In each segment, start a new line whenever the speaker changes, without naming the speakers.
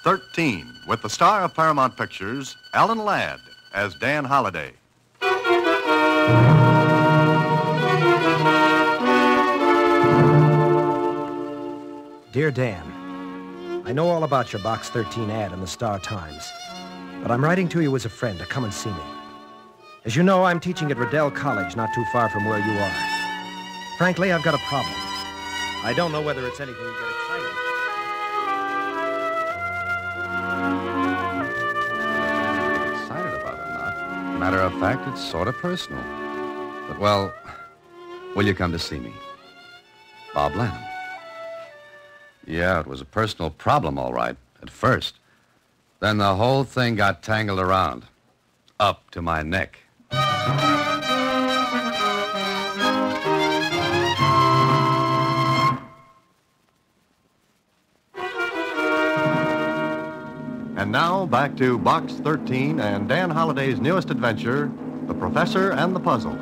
13, with the star of Paramount Pictures, Alan Ladd, as Dan Holliday.
Dear Dan, I know all about your Box 13 ad in the Star Times, but I'm writing to you as a friend to come and see me. As you know, I'm teaching at Riddell College, not too far from where you are. Frankly, I've got a problem. I don't know whether it's anything you get excited about.
Excited about it or not. Matter of fact, it's sort of personal. But, well, will you come to see me? Bob Lanham. Yeah, it was a personal problem, all right, at first. Then the whole thing got tangled around. Up to my neck.
And now, back to Box 13 and Dan Holliday's newest adventure, The Professor and the Puzzle.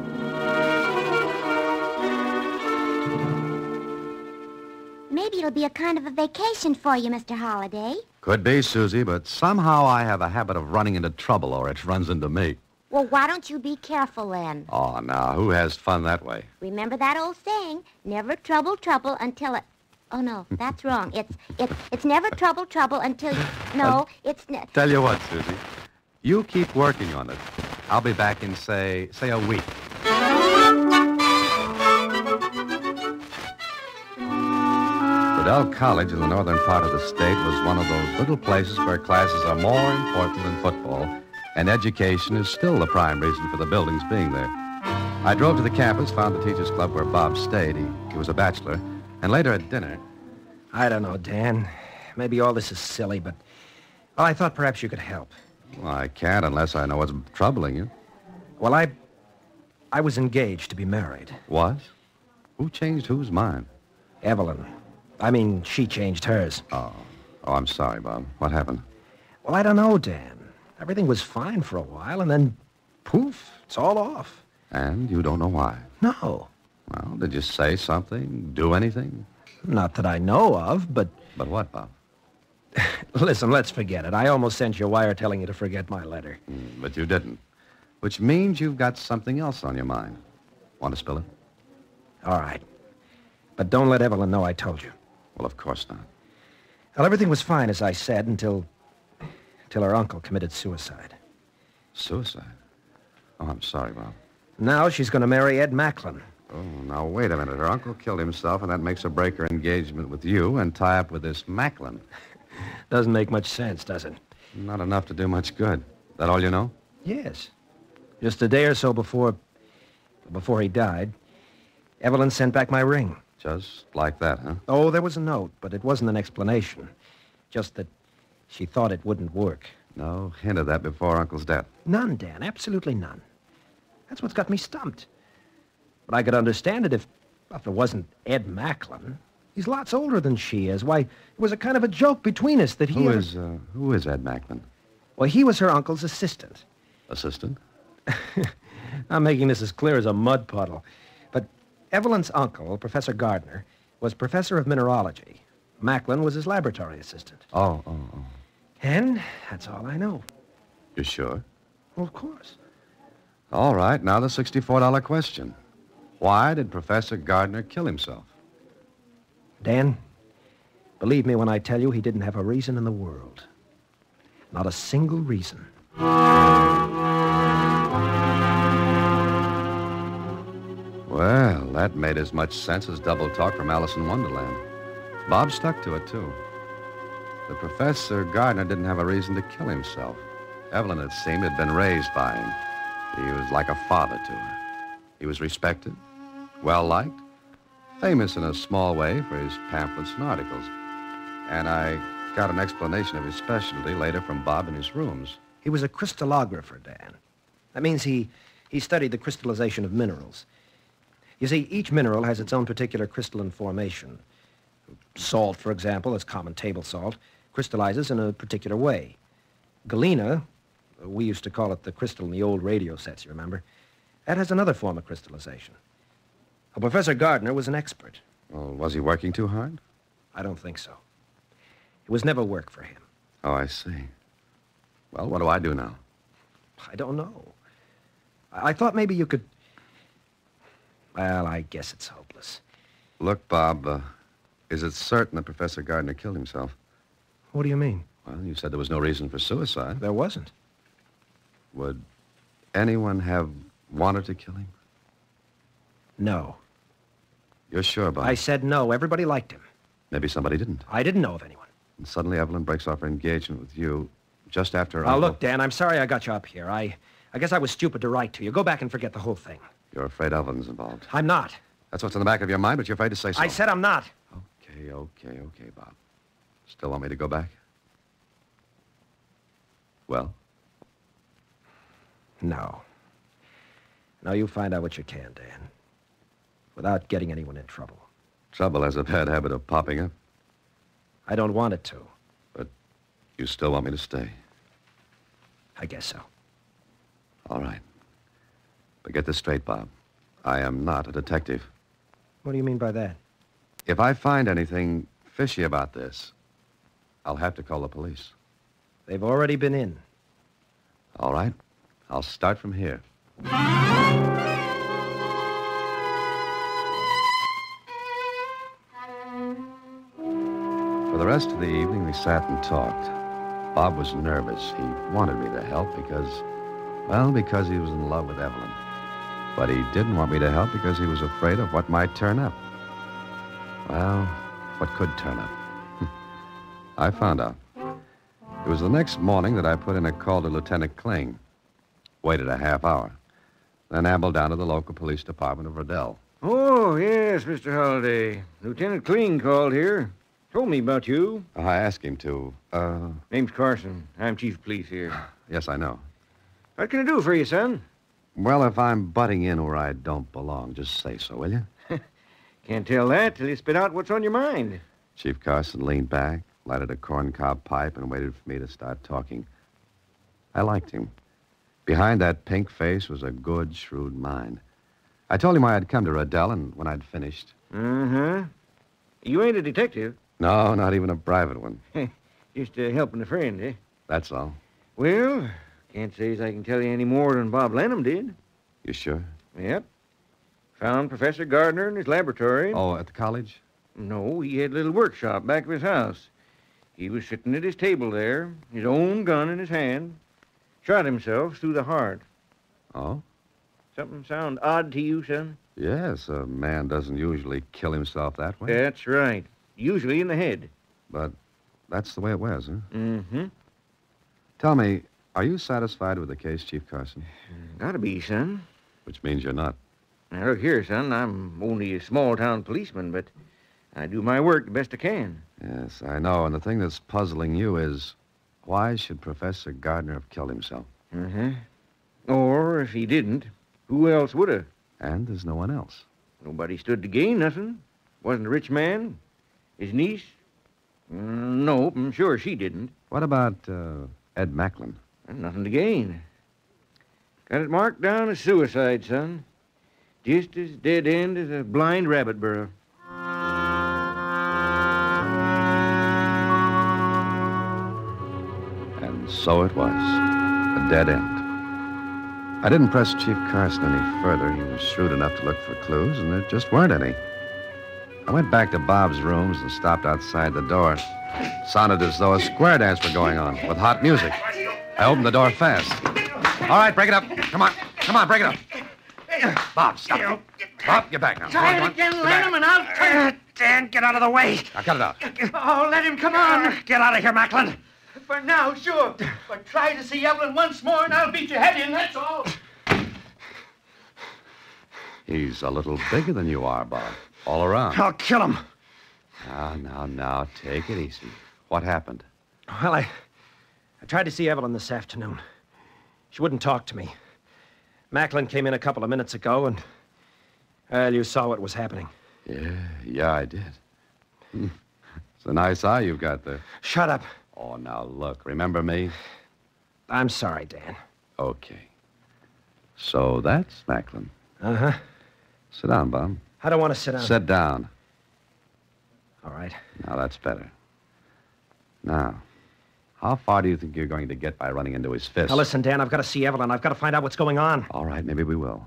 Maybe it'll be a kind of a vacation for you, Mr. Holliday.
Could be, Susie, but somehow I have a habit of running into trouble, or it runs into me.
Well, why don't you be careful then?
Oh, now, who has fun that way?
Remember that old saying, never trouble until it... Oh, no, that's wrong. It's never trouble until you... No, it's...
Tell you what, Susie. You keep working on it. I'll be back in, say a week. Riddell College in the northern part of the state was one of those little places where classes are more important than football, and education is still the prime reason for the buildings being there. I drove to the campus, found the teachers' club where Bob stayed. He was a bachelor. And later at dinner...
I don't know, Dan. Maybe all this is silly, but... Well, I thought perhaps you could help.
Well, I can't unless I know what's troubling you.
Well, I was engaged to be married.
Was? Who changed whose mind?
Evelyn. I mean, she changed hers.
Oh, I'm sorry, Bob. What happened?
Well, I don't know, Dan. Everything was fine for a while, and then, poof, it's all off.
And you don't know why?
No.
Well, did you say something? Do anything?
Not that I know of, but...
But what, Bob?
Listen, let's forget it. I almost sent you a wire telling you to forget my letter.
But you didn't. Which means you've got something else on your mind. Want to spill it?
All right. But don't let Evelyn know I told you.
Well, of course not.
Well, everything was fine, as I said, until her uncle committed suicide.
Suicide? Oh, I'm sorry, Bob.
Now she's going to marry Ed Macklin.
Oh, now, wait a minute. Her uncle killed himself, and that makes her break her engagement with you and tie up with this Macklin.
Doesn't make much sense, does it?
Not enough to do much good. That all you know?
Yes. Just a day or so before he died, Evelyn sent back my ring.
Just like that, huh?
Oh, there was a note, but it wasn't an explanation. Just that she thought it wouldn't work.
No hint of that before Uncle's death?
None, Dan. Absolutely none. That's what's got me stumped. But I could understand it if it wasn't Ed Macklin. He's lots older than she is. Why, it was a kind of a joke between us that he...
Who is Ed Macklin?
Well, he was her uncle's assistant.
Assistant?
I'm making this as clear as a mud puddle. But Evelyn's uncle, Professor Gardner, was professor of mineralogy. Macklin was his laboratory assistant.
Oh.
And that's all I know.
You sure?
Well, of course.
All right, now the $64 question. Why did Professor Gardner kill himself?
Dan, believe me when I tell you he didn't have a reason in the world. Not a single reason.
Well, that made as much sense as double talk from Alice in Wonderland. Bob stuck to it, too. The Professor Gardner didn't have a reason to kill himself. Evelyn, it seemed, had been raised by him. He was like a father to her. He was respected, well-liked, famous in a small way for his pamphlets and articles. And I got an explanation of his specialty later from Bob in his rooms.
He was a crystallographer, Dan. That means he studied the crystallization of minerals. You see, each mineral has its own particular crystalline formation. Salt, for example, that's common table salt, crystallizes in a particular way. Galena, we used to call it the crystal in the old radio sets, you remember? That has another form of crystallization. Well, Professor Gardner was an expert.
Well, was he working too hard?
I don't think so. It was never work for him.
Oh, I see. Well, what do I do now?
I don't know. I thought maybe you could... Well, I guess it's hopeless.
Look, Bob, is it certain that Professor Gardner killed himself?
What do you mean?
Well, you said there was no reason for suicide.
There wasn't.
Would anyone have wanted to kill him?
No.
You're sure, Bob?
I said no. Everybody liked him.
Maybe somebody didn't.
I didn't know of anyone.
And suddenly Evelyn breaks off her engagement with you just after her
Now,
uncle...
look, Dan, I'm sorry I got you up here. I guess I was stupid to write to you. Go back and forget the whole thing.
You're afraid Evelyn's involved.
I'm not.
That's what's in the back of your mind, but you're afraid to say so.
I said I'm not.
Okay, Bob. Still want me to go back? Well?
No. No, you find out what you can, Dan. Without getting anyone in trouble.
Trouble has a bad habit of popping up.
I don't want it to.
But you still want me to stay?
I guess so.
All right. But get this straight, Bob. I am not a detective.
What do you mean by that?
If I find anything fishy about this, I'll have to call the police.
They've already been in.
All right. I'll start from here. For the rest of the evening, we sat and talked. Bob was nervous. He wanted me to help because he was in love with Evelyn. But he didn't want me to help because he was afraid of what might turn up. Well, what could turn up? I found out. It was the next morning that I put in a call to Lieutenant Kling. Waited a half hour. Then ambled down to the local police department of Riddell.
Oh, yes, Mr. Holliday. Lieutenant Kling called here. Told me about you.
I asked him to,
Name's Carson. I'm chief of police here.
Yes, I know.
What can I do for you, son?
Well, if I'm butting in where I don't belong, just say so, will you?
Can't tell that till you spit out what's on your mind.
Chief Carson leaned back, lighted a corncob pipe, and waited for me to start talking. I liked him. Behind that pink face was a good, shrewd mind. I told him I had come to Riddell, and when I'd finished...
Uh-huh. You ain't a detective.
No, not even a private one.
Just helping a friend, eh?
That's all.
Well, can't say as I can tell you any more than Bob Lenham did.
You sure?
Yep. Found Professor Gardner in his laboratory.
Oh, at the college?
No, he had a little workshop back of his house. He was sitting at his table there, his own gun in his hand. Shot himself through the heart.
Oh?
Something sound odd to you, son?
Yes, a man doesn't usually kill himself that way.
That's right. Usually in the head.
But that's the way it was, huh?
Mm-hmm.
Tell me, are you satisfied with the case, Chief Carson?
Gotta be, son.
Which means you're not.
Now, look here, son. I'm only a small-town policeman, but I do my work the best I can.
Yes, I know. And the thing that's puzzling you is, why should Professor Gardner have killed himself?
Uh-huh. Or, if he didn't, who else would have?
And there's no one else.
Nobody stood to gain nothing. Wasn't a rich man. His niece? Nope, I'm sure she didn't.
What about Ed Macklin?
Nothing to gain. Got it marked down as suicide, son. Just as dead end as a blind rabbit burrow.
And so it was. A dead end. I didn't press Chief Carson any further. He was shrewd enough to look for clues, and there just weren't any. I went back to Bob's rooms and stopped outside the door. Sounded as though a square dance were going on, with hot music. I opened the door fast. All right, break it up. Come on, break it up. Bob, stop. Bob, get back now.
Try it again, Lanham, and I'll turn it. Dan, get out of the way.
Now, cut it out.
Oh, let him come on.
Get out of here, Macklin.
For now, sure. But try to see Evelyn once more, and I'll beat your head in, that's all.
He's a little bigger than you are, Bob. All around.
I'll kill him.
Now, take it easy. What happened?
Well, I tried to see Evelyn this afternoon. She wouldn't talk to me. Macklin came in a couple of minutes ago, and, well, you saw what was happening.
Yeah, I did. It's a nice eye you've got there.
Shut up.
Oh, now, look, remember me?
I'm sorry, Dan.
Okay. So that's Macklin.
Uh-huh.
Sit down, Bob.
I don't want to sit down.
Sit down.
All right.
Now, that's better. Now, How far do you think you're going to get by running into his fist?
Now, listen, Dan, I've got to see Evelyn. I've got to find out what's going on.
All right, maybe we will.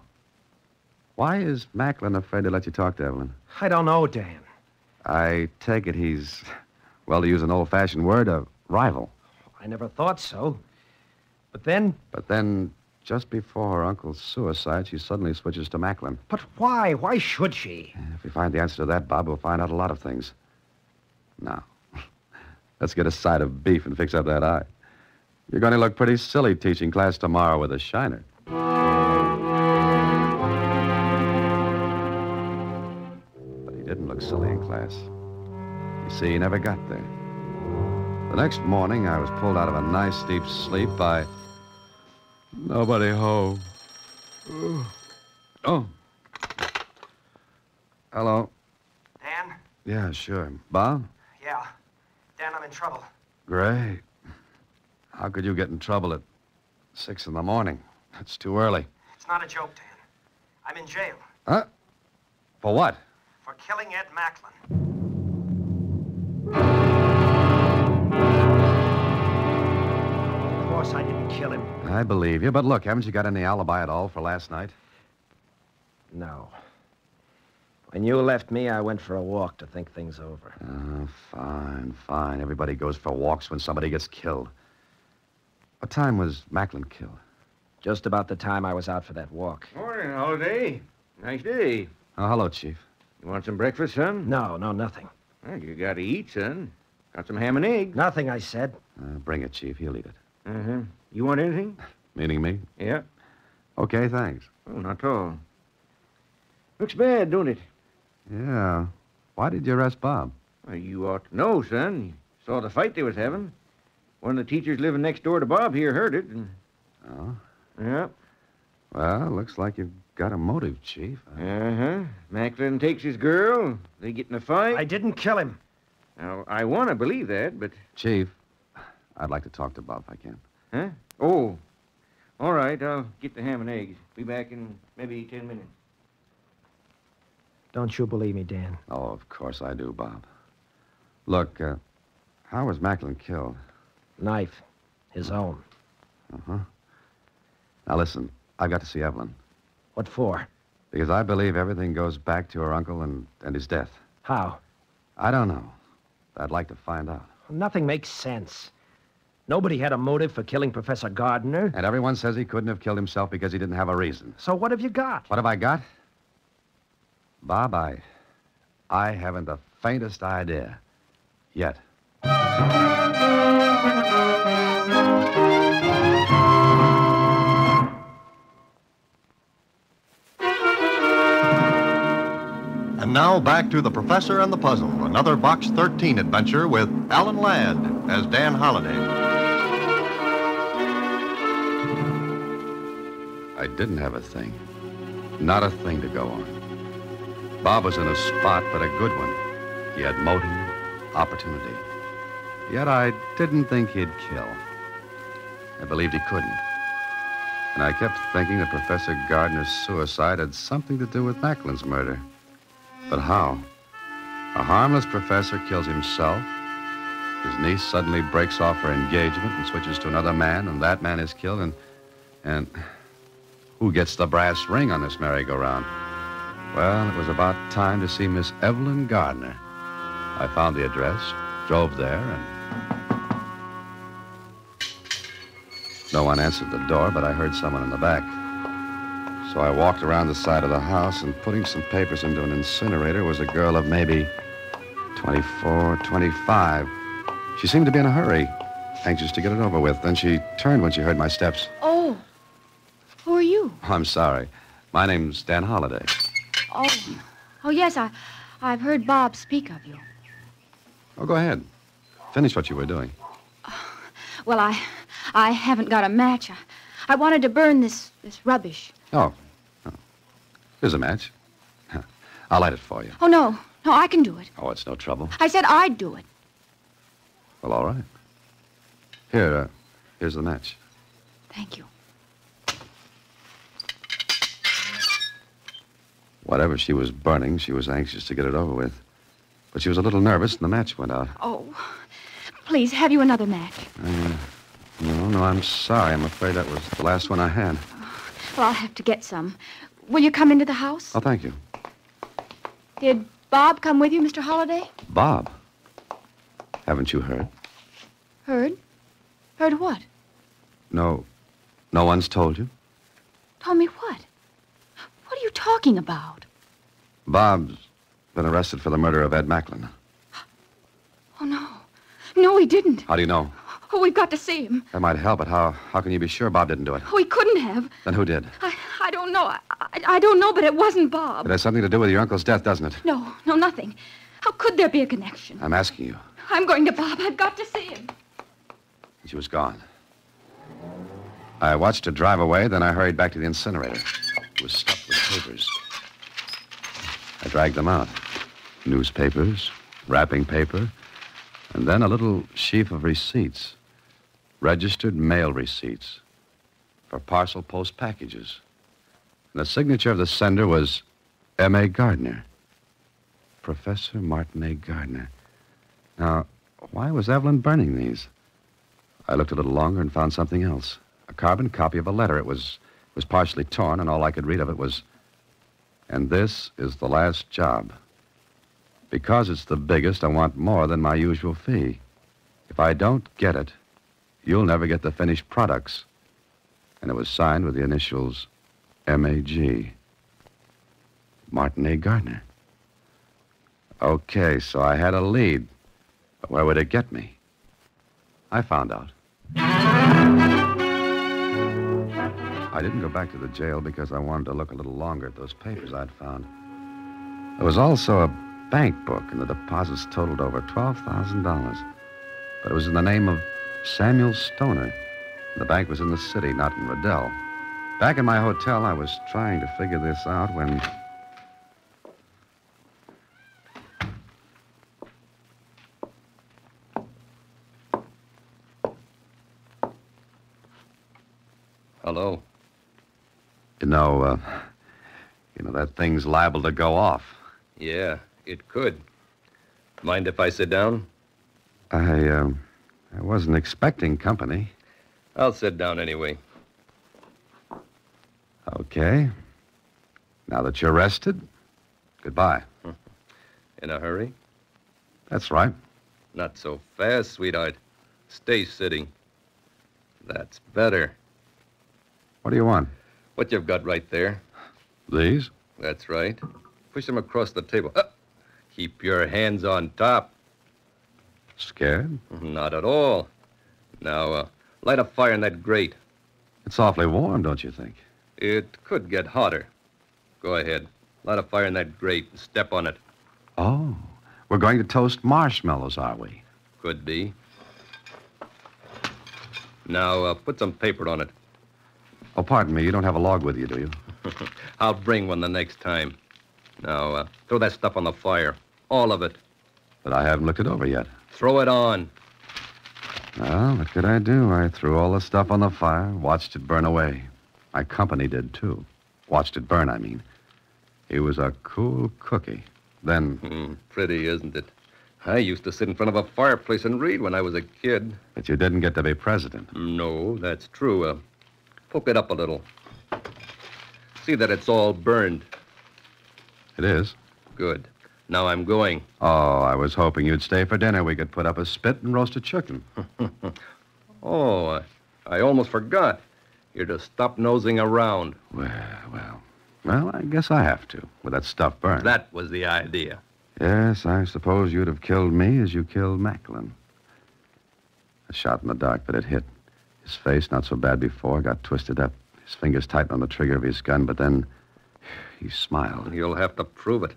Why is Macklin afraid to let you talk to Evelyn?
I don't know, Dan.
I take it he's, well, to use an old-fashioned word, a rival.
I never thought so. But then,
just before her uncle's suicide, she suddenly switches to Macklin.
But why? Why should she?
If we find the answer to that, Bob, we'll find out a lot of things. Now, let's get a side of beef and fix up that eye. You're going to look pretty silly teaching class tomorrow with a shiner. But he didn't look silly in class. You see, he never got there. The next morning, I was pulled out of a nice deep sleep by nobody home. Oh. Hello.
Dan?
Yeah, sure. Bob?
Yeah. Dan, I'm in trouble.
Great. How could you get in trouble at 6 in the morning? It's too early.
It's not a joke, Dan. I'm in jail.
Huh? For what?
For killing Ed Macklin. Of course I didn't kill him.
I believe you, but look, haven't you got any alibi at all for last night?
No. When you left me, I went for a walk to think things over.
Oh, fine. Everybody goes for walks when somebody gets killed. What time was Macklin killed?
Just about the time I was out for that walk.
Morning, Holiday. Nice day.
Oh, hello, Chief.
You want some breakfast, son?
No, nothing.
Well, you got to eat, son. Got some ham and eggs.
Nothing, I said.
Bring it, Chief. He'll eat it.
Uh-huh. You want anything?
Meaning me?
Yeah.
Okay, thanks.
Oh, not at all. Looks bad, don't it?
Yeah. Why did you arrest Bob?
Well, you ought to know, son. You saw the fight they was having. One of the teachers living next door to Bob here heard it. And...
Oh?
Yeah.
Well, looks like you've got a motive, Chief.
Uh-huh. Macklin takes his girl. They get in a fight.
I didn't kill him.
Now, I want to believe that, but...
Chief, I'd like to talk to Bob if I can.
Huh? Oh. All right, I'll get the ham and eggs. Be back in maybe 10 minutes.
Don't you believe me, Dan?
Oh, of course I do, Bob. Look, how was Macklin killed?
Knife. His own.
Uh-huh. Now, listen, I've got to see Evelyn.
What for?
Because I believe everything goes back to her uncle and his death.
How?
I don't know. I'd like to find out.
Nothing makes sense. Nobody had a motive for killing Professor Gardner.
And everyone says he couldn't have killed himself because he didn't have a reason.
So what have you got?
What have I got? Bob, I haven't the faintest idea. Yet.
And now back to The Professor and the Puzzle, another Box 13 adventure with Alan Ladd as Dan Holliday.
I didn't have a thing. Not a thing to go on. Bob was in a spot, but a good one. He had motive, opportunity. Yet I didn't think he'd kill. I believed he couldn't. And I kept thinking that Professor Gardner's suicide had something to do with Macklin's murder. But how? A harmless professor kills himself. His niece suddenly breaks off her engagement and switches to another man, and that man is killed, and who gets the brass ring on this merry-go-round? Well, it was about time to see Miss Evelyn Gardner. I found the address, drove there, and... No one answered the door, but I heard someone in the back. So I walked around the side of the house, and putting some papers into an incinerator was a girl of maybe 24, 25. She seemed to be in a hurry, anxious to get it over with. Then she turned when she heard my steps.
Oh, who are you?
Oh, I'm sorry. My name's Dan Holliday.
Oh, yes, I've heard Bob speak of you.
Oh, go ahead. Finish what you were doing.
Well, I haven't got a match. I wanted to burn this rubbish.
Oh. Here's a match. I'll light it for you.
Oh, no, I can do it.
Oh, it's no trouble.
I said I'd do it.
Well, all right. Here's the match.
Thank you.
Whatever she was burning, she was anxious to get it over with. But she was a little nervous, and the match went out.
Oh, please, have you another match?
no, I'm sorry. I'm afraid that was the last one I had.
Well, I'll have to get some. Will you come into the house?
Oh, thank you.
Did Bob come with you, Mr. Holliday?
Bob? Haven't you heard?
Heard? Heard what?
No one's told you?
Told me what? What are you talking about?
Bob's been arrested for the murder of Ed Macklin.
Oh, no. No, he didn't.
How do you know?
Oh, we've got to see him.
That might help, but how can you be sure Bob didn't do it?
Oh, he couldn't have.
Then who did?
I don't know. I don't know, but it wasn't Bob.
It has something to do with your uncle's death, doesn't it?
No, nothing. How could there be a connection?
I'm asking you.
I'm going to Bob. I've got to see him.
She was gone. I watched her drive away, then I hurried back to the incinerator. It was stuffed with papers. I dragged them out. Newspapers, wrapping paper, and then a little sheaf of receipts. Registered mail receipts for parcel post packages. And the signature of the sender was M.A. Gardner. Professor Martin A. Gardner. Now, why was Evelyn burning these? I looked a little longer and found something else. A carbon copy of a letter. It was partially torn, and all I could read of it was, "And this is the last job. Because it's the biggest, I want more than my usual fee. If I don't get it, you'll never get the finished products." And it was signed with the initials M.A.G. Martin A. Gardner. Okay, so I had a lead. But where would it get me? I found out. I didn't go back to the jail because I wanted to look a little longer at those papers I'd found. There was also a bank book, and the deposits totaled over $12,000. But it was in the name of Samuel Stoner. The bank was in the city, not in Riddell. Back in my hotel, I was trying to figure this out when...
Hello.
You know, that thing's liable to go off.
Yeah, it could. Mind if I sit down?
I wasn't expecting company.
I'll sit down anyway.
Okay. Now that you're rested, goodbye.
In a hurry?
That's right.
Not so fast, sweetheart. Stay sitting. That's better.
What do you want?
What you've got right there.
These?
That's right. Push them across the table. Keep your hands on top.
Scared?
Not at all. Now, light a fire in that grate.
It's awfully warm, don't you think?
It could get hotter. Go ahead. Light a fire in that grate and step on it.
Oh, we're going to toast marshmallows, are we?
Could be. Now, put some paper on it.
Oh, pardon me. You don't have a log with you, do you?
I'll bring one the next time. Now, throw that stuff on the fire. All of it.
But I haven't looked it over yet.
Throw it on.
Well, what could I do? I threw all the stuff on the fire, watched it burn away. My company did, too. Watched it burn, I mean. He was a cool cookie. Then...
Pretty, isn't it? I used to sit in front of a fireplace and read when I was a kid.
But you didn't get to be president.
No, that's true. Poke it up a little. See that it's all burned.
It is?
Good. Now I'm going.
Oh, I was hoping you'd stay for dinner. We could put up a spit and roast a chicken.
Oh, I almost forgot. You're to stop nosing around.
Well, I guess I have to, with that stuff burned.
That was the idea.
Yes, I suppose you'd have killed me as you killed Macklin. A shot in the dark, but it hit. His face, not so bad before, got twisted up. His fingers tightened on the trigger of his gun, but then he smiled.
You'll have to prove it.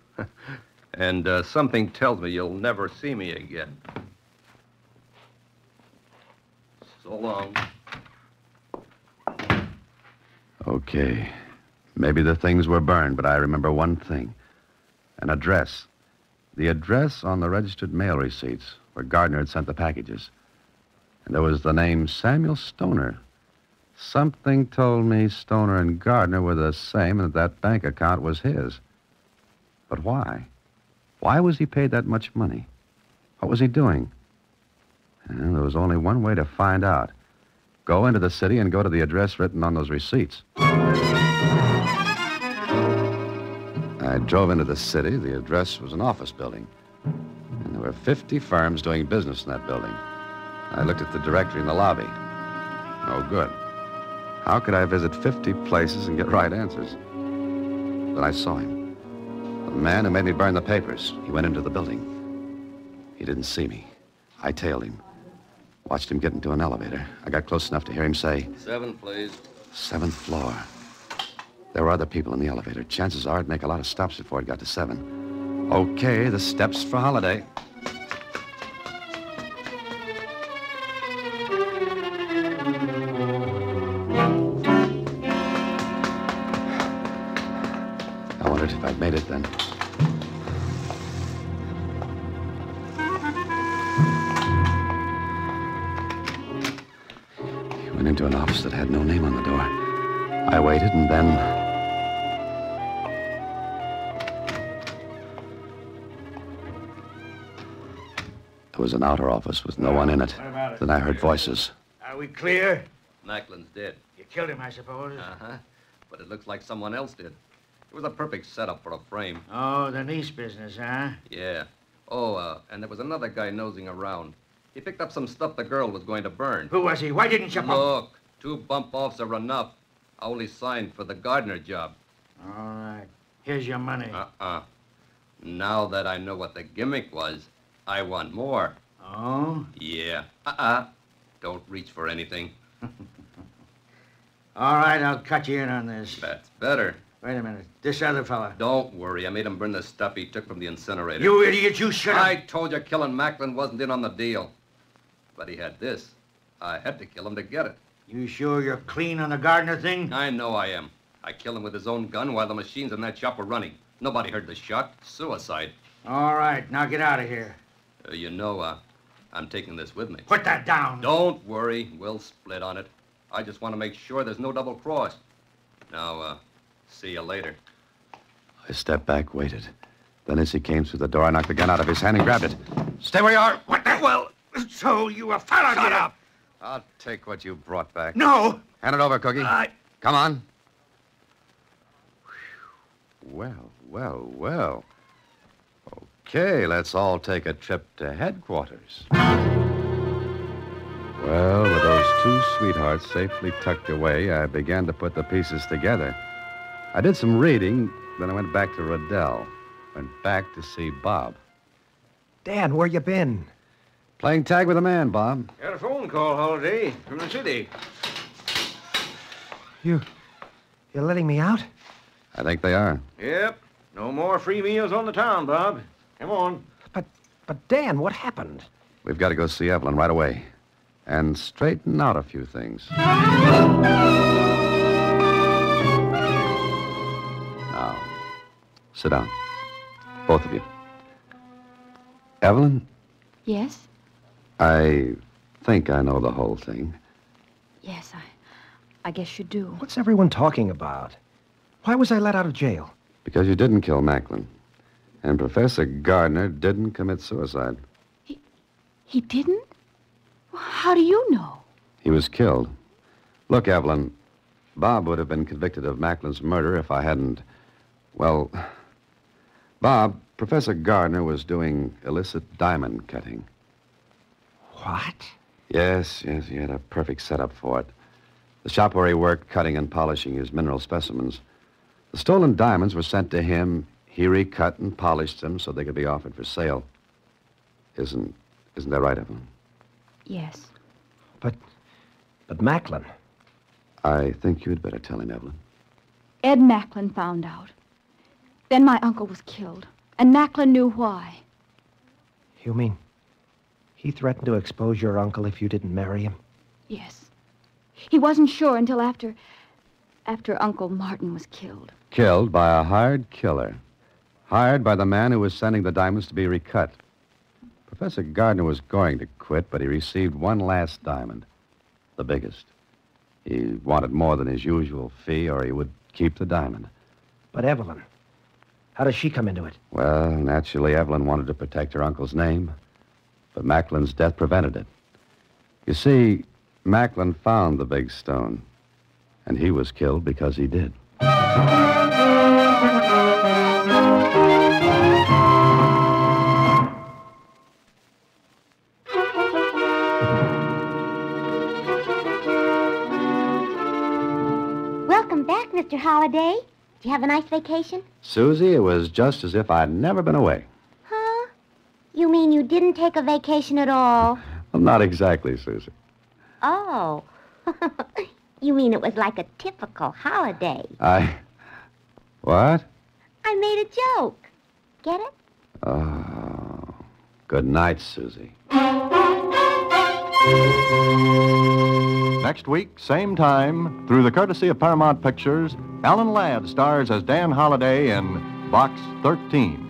And something tells me you'll never see me again. So long.
Okay. Maybe the things were burned, but I remember one thing. An address. The address on the registered mail receipts where Gardner had sent the packages. And there was the name Samuel Stoner. Something told me Stoner and Gardner were the same and that bank account was his. But why? Why was he paid that much money? What was he doing? Well, there was only one way to find out. Go into the city and go to the address written on those receipts. I drove into the city. The address was an office building. And there were 50 firms doing business in that building. I looked at the directory in the lobby. No good. How could I visit 50 places and get right answers? Then I saw him. The man who made me burn the papers. He went into the building. He didn't see me. I tailed him. Watched him get into an elevator. I got close enough to hear him say,
7, please.
7th floor. There were other people in the elevator. Chances are it'd make a lot of stops before it got to 7. Okay, the steps for holiday. I wondered if I'd made it then. He went into an office that had no name on the door. I waited, and then... There was an outer office with no one in it.
What about it?
Then I heard voices.
Are we clear?
Macklin's dead.
You killed him, I suppose.
Uh-huh. But it looks like someone else did. It was a perfect setup for a frame.
Oh, the niece business, huh?
Yeah. Oh, and there was another guy nosing around. He picked up some stuff the girl was going to burn.
Who was he? Why didn't you...
Look, 2 bump-offs are enough. I only signed for the gardener job.
All right. Here's your money.
Now that I know what the gimmick was, I want more.
Oh?
Yeah. Don't reach for anything.
All right, I'll cut you in on this.
That's better.
Wait a minute. This other fella.
Don't worry. I made him burn the stuff he took from the incinerator.
You idiot, you should have...
I told you killing Macklin wasn't in on the deal. But he had this. I had to kill him to get it.
You sure you're clean on the gardener thing?
I know I am. I killed him with his own gun while the machines in that shop were running. Nobody heard the shot. Suicide.
All right, now get out of here.
I'm taking this with me.
Put that down.
Don't worry. We'll split on it. I just want to make sure there's no double cross. Now, see you later.
I stepped back, waited. Then as he came through the door, I knocked the gun out of his hand and grabbed it. Stay where you are.
What the... Well, so you were followed here.
Shut up. I'll take what you brought back.
No.
Hand it over, Cookie. Come on. Well, well, well. Okay, let's all take a trip to headquarters. Well, with those 2 sweethearts safely tucked away, I began to put the pieces together. I did some reading, then I went back to Riddell. Went back to see Bob.
Dan, where you been?
Playing tag with a man, Bob.
Got a phone call, Holiday, from the city.
You're letting me out?
I think they are.
Yep. No more free meals on the town, Bob. Come on.
But Dan, what happened?
We've got to go see Evelyn right away and straighten out a few things. Now, sit down. Both of you. Evelyn,
Yes?
I think I know the whole thing.
Yes, I guess you do.
What's everyone talking about? Why was I let out of jail?
Because you didn't kill Macklin. And Professor Gardner didn't commit suicide.
He didn't? Well, how do you know?
He was killed. Look, Evelyn, Bob would have been convicted of Macklin's murder if I hadn't... Well, Bob, Professor Gardner was doing illicit diamond cutting.
What?
Yes, he had a perfect setup for it. The shop where he worked cutting and polishing his mineral specimens. The stolen diamonds were sent to him. He recut and polished them so they could be offered for sale. Isn't that right, Evelyn?
Yes.
But Macklin.
I think you'd better tell him, Evelyn.
Ed Macklin found out. Then my uncle was killed, and Macklin knew why.
You mean he threatened to expose your uncle if you didn't marry him?
Yes. He wasn't sure until after Uncle Martin was killed.
Killed by a hired killer. Hired by the man who was sending the diamonds to be recut. Professor Gardner was going to quit, but he received one last diamond. The biggest. He wanted more than his usual fee, or he would keep the diamond.
But Evelyn, how does she come into it?
Well, naturally, Evelyn wanted to protect her uncle's name, but Macklin's death prevented it. You see, Macklin found the big stone, and he was killed because he did.
Welcome back, Mr. Holliday. Did you have a nice vacation?
Susie, it was just as if I'd never been away.
Huh? You mean you didn't take a vacation at all?
Well, not exactly, Susie.
Oh. You mean it was like a typical holiday?
What?
I made a joke. Get it?
Oh. Good night, Susie.
Next week, same time, through the courtesy of Paramount Pictures, Alan Ladd stars as Dan Holliday in Box 13.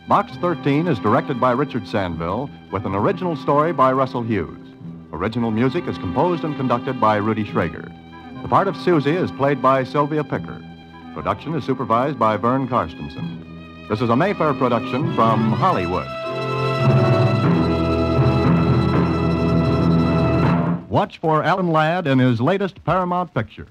Box 13 is directed by Richard Sandville with an original story by Russell Hughes. Original music is composed and conducted by Rudy Schrager. The part of Susie is played by Sylvia Picker. Production is supervised by Vern Karstensen. This is a Mayfair production from Hollywood. Watch for Alan Ladd in his latest Paramount picture.